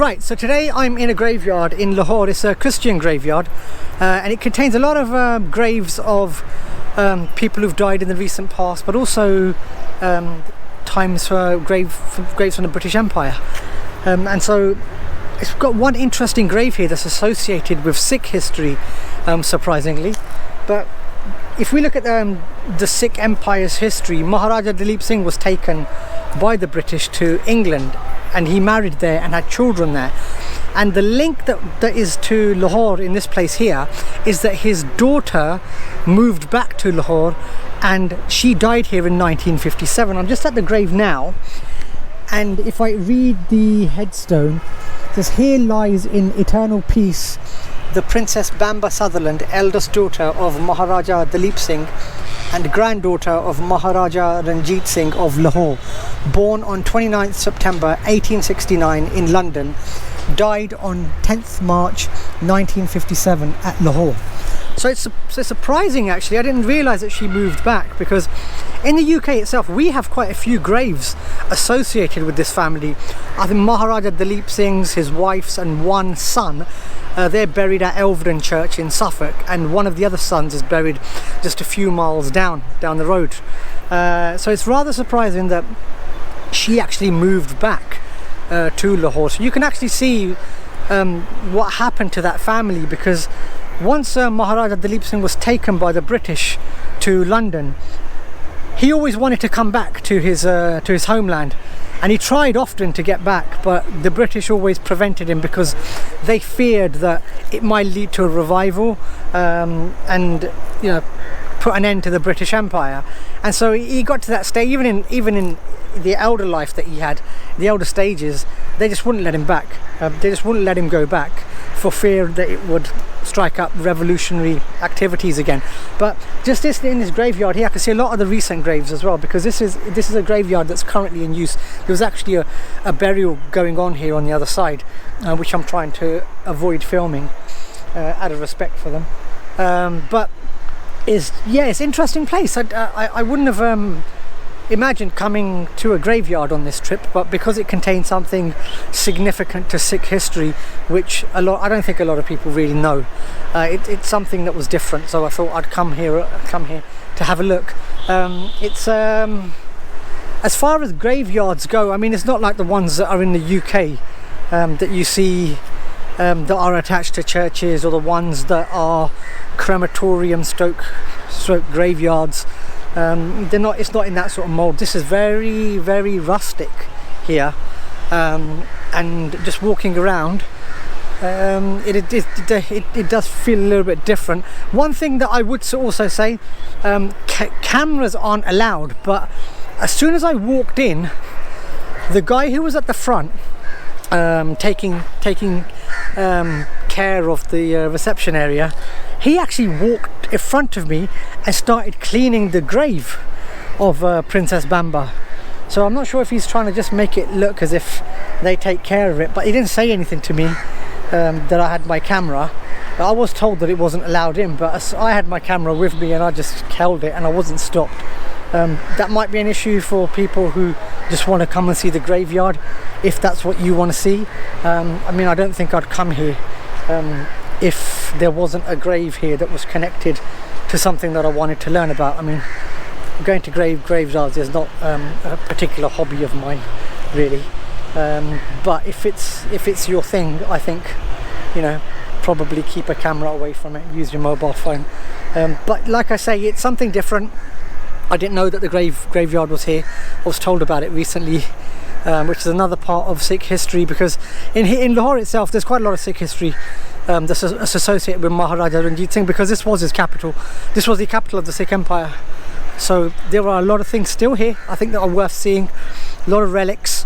Right, so today I'm in a graveyard in Lahore. It's a Christian graveyard, and it contains a lot of graves of people who've died in the recent past, but also graves from the British Empire. And so it's got one interesting grave here that's associated with Sikh history, surprisingly. But if we look at the Sikh Empire's history, Maharaja Duleep Singh was taken by the British to England, and he married there and had children there. And the link that is to Lahore in this place here is that his daughter moved back to Lahore and she died here in 1957. I'm just at the grave now, and if I read the headstone, it says, "Here lies in eternal peace the Princess Bamba Sutherland, eldest daughter of Maharaja Duleep Singh and granddaughter of Maharaja Ranjit Singh of Lahore, born on 29th September 1869 in London, died on 10th March 1957 at Lahore." So it's surprising, actually. I didn't realise that she moved back, because in the UK itself we have quite a few graves associated with this family. I think Maharaja Duleep Singh's, his wife's and one son, they're buried at Elveden Church in Suffolk, and one of the other sons is buried just a few miles down the road. So it's rather surprising that she actually moved back to Lahore. So you can actually see what happened to that family, because once Maharaja Duleep Singh was taken by the British to London, he always wanted to come back to his homeland, and he tried often to get back, but the British always prevented him because they feared that it might lead to a revival and put an end to the British Empire. And so he got to that stage, even in the elder life that he had, the elder stages, they just wouldn't let him back. They just wouldn't let him go back for fear that it would strike up revolutionary activities again. But just in this graveyard here, I can see a lot of the recent graves as well, because this is a graveyard that's currently in use. There was actually a burial going on here on the other side, which I'm trying to avoid filming out of respect for them. But it's an interesting place. I wouldn't have imagined coming to a graveyard on this trip, but because it contains something significant to Sikh history, which I don't think a lot of people really know, it's something that was different. So I thought I'd come here to have a look. It's as far as graveyards go, I mean, it's not like the ones that are in the UK that you see that are attached to churches, or the ones that are crematorium stroke graveyards. It's not in that sort of mold. This is very, very rustic here, and just walking around, it does feel a little bit different. One thing that I would also say, cameras aren't allowed, but as soon as I walked in, the guy who was at the front taking care of the reception area, he actually walked in front of me and started cleaning the grave of Princess Bamba. So I'm not sure if he's trying to just make it look as if they take care of it, but he didn't say anything to me that I had my camera. I was told that it wasn't allowed in, but I had my camera with me and I just held it and I wasn't stopped. That might be an issue for people who just want to come and see the graveyard, if that's what you want to see. I mean, I don't think I'd come here if there wasn't a grave here that was connected to something that I wanted to learn about. I mean, going to graveyards is not a particular hobby of mine, really. But if it's your thing, I think, probably keep a camera away from it, use your mobile phone. But like I say, it's something different. I didn't know that the graveyard was here. I was told about it recently, which is another part of Sikh history, because in Lahore itself there's quite a lot of Sikh history that's associated with Maharaja Ranjit Singh, because this was his capital. This was the capital of the Sikh Empire. So there are a lot of things still here, I think, that are worth seeing. A lot of relics,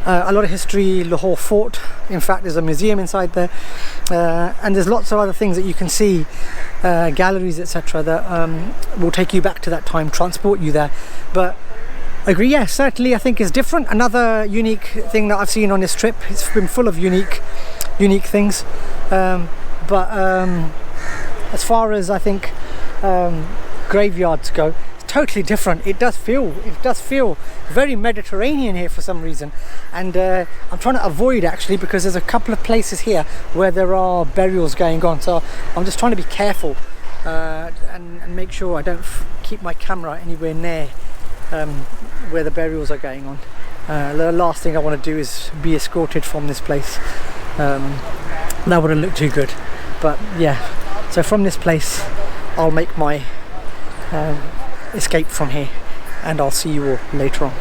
a lot of history. Lahore Fort, in fact, there's a museum inside there, and there's lots of other things that you can see, galleries, etc., that will take you back to that time, transport you there. But I agree, yeah, certainly I think it's different. Another unique thing that I've seen on this trip, it's been full of unique things, but as far as I think graveyards go, it's totally different. It does feel very Mediterranean here for some reason, and I'm trying to avoid actually, because there's a couple of places here where there are burials going on, so I'm just trying to be careful and make sure I don't keep my camera anywhere near where the burials are going on. The last thing I want to do is be escorted from this place. That wouldn't look too good, but yeah, so from this place I'll make my escape from here, and I'll see you all later on.